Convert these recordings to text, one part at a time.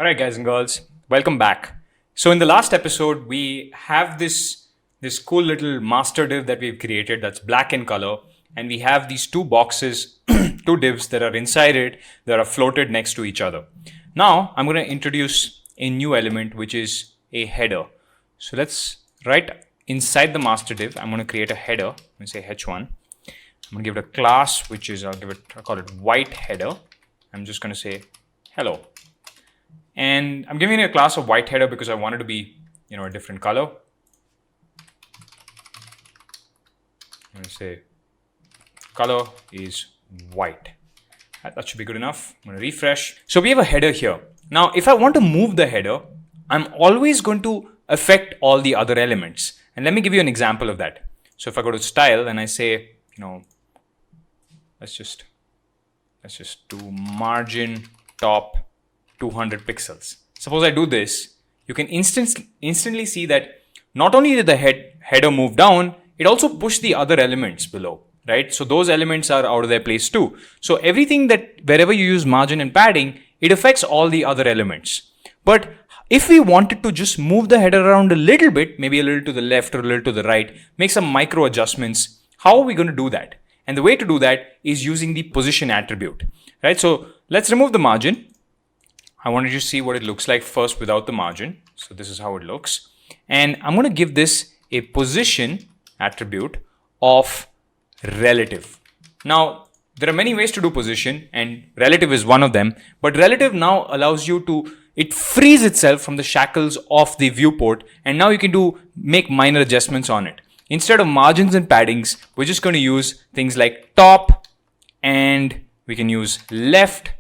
All right, guys and girls, welcome back. So in the last episode, we have this cool little master div that we've created that's black in color, and we have these two boxes, two divs that are inside it that are floated next to each other. Now I'm going to introduce a new element which is a header. So let's write inside the master div. I'm going to create a header. Let me say h1. I'm going to give it a class which is I'll call it white header. I'm just going to say hello. And I'm giving it a class of white header because I want it to be, a different color. I'm going to say color is white. That should be good enough. I'm going to refresh. So we have a header here. Now, if I want to move the header, I'm always going to affect all the other elements. And let me give you an example of that. So if I go to style and I say, let's just do margin top 200 pixels. Suppose I do this, you can instantly see that not only did the header move down, it also pushed the other elements below, right? So those elements are out of their place too. So everything that wherever you use margin and padding, it affects all the other elements. But if we wanted to just move the header around a little bit, maybe a little to the left or a little to the right, make some micro adjustments, how are we going to do that? And the way to do that is using the position attribute, right? So let's remove the margin. I wanted you to see what it looks like first without the margin. So this is how it looks. And I'm going to give this a position attribute of relative. Now, there are many ways to do position and relative is one of them. But relative now allows you to, it frees itself from the shackles of the viewport. And now you can make minor adjustments on it. Instead of margins and paddings, we're just going to use things like top, and we can use left.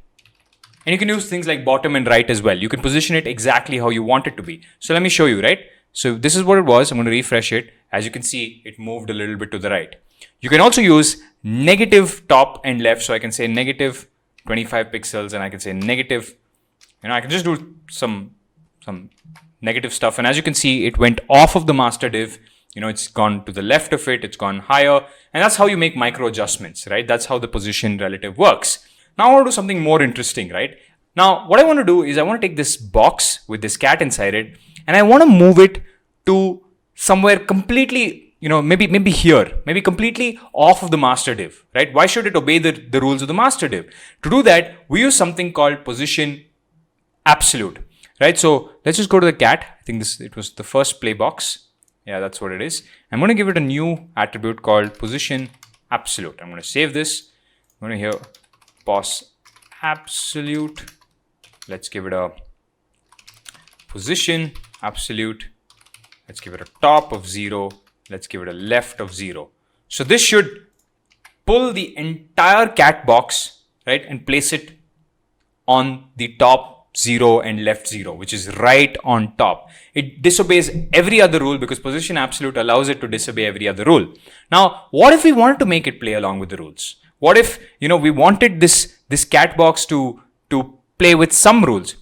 And you can use things like bottom and right as well. You can position it exactly how you want it to be. So let me show you, right? So this is what it was. I'm going to refresh it. As you can see, it moved a little bit to the right. You can also use negative top and left. So I can say negative 25 pixels and I can say negative, I can just do some negative stuff. And as you can see, it went off of the master div. It's gone to the left of it. It's gone higher. And that's how you make micro adjustments, right? That's how the position relative works. Now I want to do something more interesting, right? Now, what I want to do is I want to take this box with this cat inside it, and I want to move it to somewhere completely, maybe here, maybe completely off of the master div, right? Why should it obey the rules of the master div? To do that, we use something called position absolute, right? So let's just go to the cat. I think it was the first play box. Yeah, that's what it is. I'm going to give it a new attribute called position absolute. I'm going to save this. I'm going to here pos absolute. Let's give it a position absolute. Let's give it a top of 0. Let's give it a left of 0. So this should pull the entire cat box, right, and place it on the top 0 and left 0, which is right on top. It disobeys every other rule because position absolute allows it to disobey every other rule. Now, what if we wanted to make it play along with the rules? What if, we wanted this cat box to play with some rules,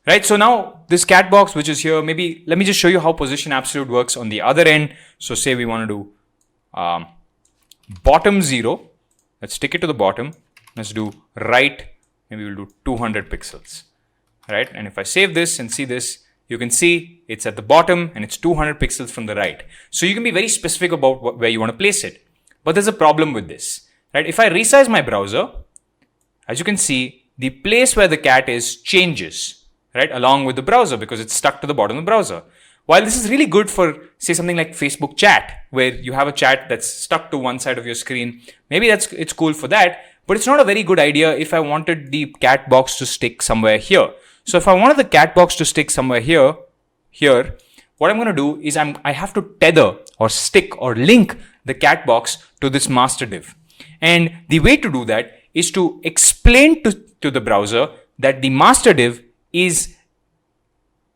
right? So now this cat box, which is here, maybe let me just show you how position absolute works on the other end. So say we want to do bottom 0. Let's stick it to the bottom. Let's do right. Maybe we'll do 200 pixels, right? And if I save this and see this, you can see it's at the bottom and it's 200 pixels from the right. So you can be very specific about where you want to place it. But there's a problem with this, right? If I resize my browser, as you can see, the place where the cat is changes, right, along with the browser because it's stuck to the bottom of the browser. While this is really good for, say, something like Facebook chat, where you have a chat that's stuck to one side of your screen, maybe it's cool for that, but it's not a very good idea if I wanted the cat box to stick somewhere here. So if I wanted the cat box to stick somewhere here, what I'm going to do is I have to tether or stick or link the cat box to this master div. And the way to do that is to explain to the browser that the master div is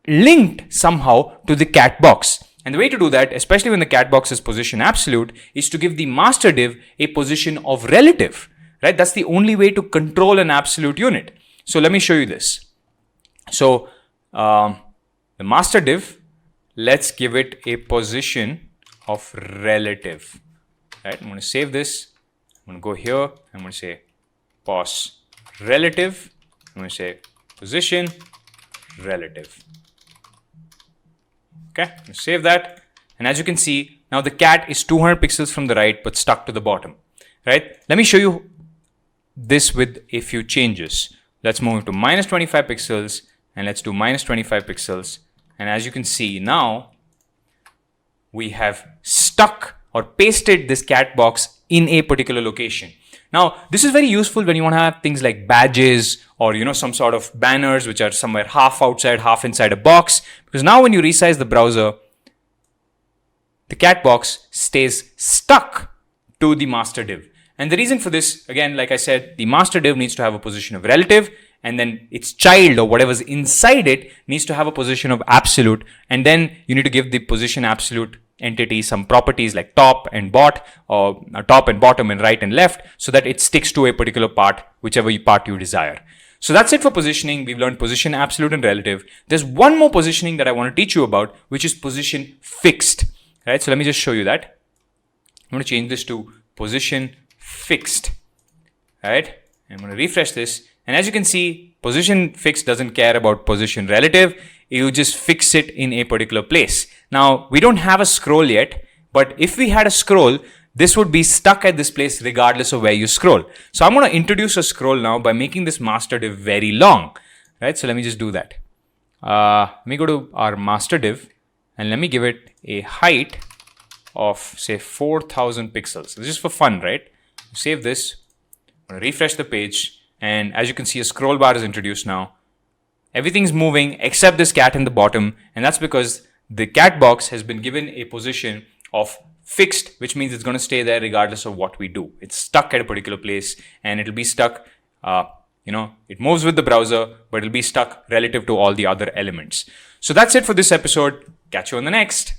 linked somehow to the cat box. And the way to do that, especially when the cat box is position absolute, is to give the master div a position of relative, right? That's the only way to control an absolute unit. So let me show you this. So the master div, let's give it a position of relative, right? I'm going to save this. I'm going to go here. I'm going to say pos relative. I'm going to say position. relative. Okay, save that. And as you can see, now the cat is 200 pixels from the right, but stuck to the bottom, right? Let me show you this with a few changes. Let's move to minus 25 pixels and let's do minus 25 pixels. And as you can see now, we have stuck or pasted this cat box in a particular location. Now, this is very useful when you want to have things like badges or, some sort of banners which are somewhere half outside, half inside a box. Because now when you resize the browser, the cat box stays stuck to the master div. And the reason for this, again, like I said, the master div needs to have a position of relative, and then its child or whatever's inside it needs to have a position of absolute. And then you need to give the position absolute entity some properties like top and bot, or top and bottom and right and left, so that it sticks to a particular part, whichever part you desire. So that's it for positioning. We've learned position, absolute, and relative. There's one more positioning that I want to teach you about, which is position fixed. Right? So let me just show you that. I'm going to change this to position fixed. Right? I'm going to refresh this. And as you can see, position fixed doesn't care about position relative. You just fix it in a particular place. Now, we don't have a scroll yet, but if we had a scroll, this would be stuck at this place regardless of where you scroll. So I'm going to introduce a scroll now by making this master div very long. Right? So let me just do that. Let me go to our master div and let me give it a height of say 4,000 pixels. This is for fun, right? Save this. I'm going to refresh the page. And as you can see, a scroll bar is introduced now. Everything's moving except this cat in the bottom. And that's because the cat box has been given a position of fixed, which means it's going to stay there regardless of what we do. It's stuck at a particular place and it'll be stuck, it moves with the browser, but it'll be stuck relative to all the other elements. So that's it for this episode. Catch you on the next.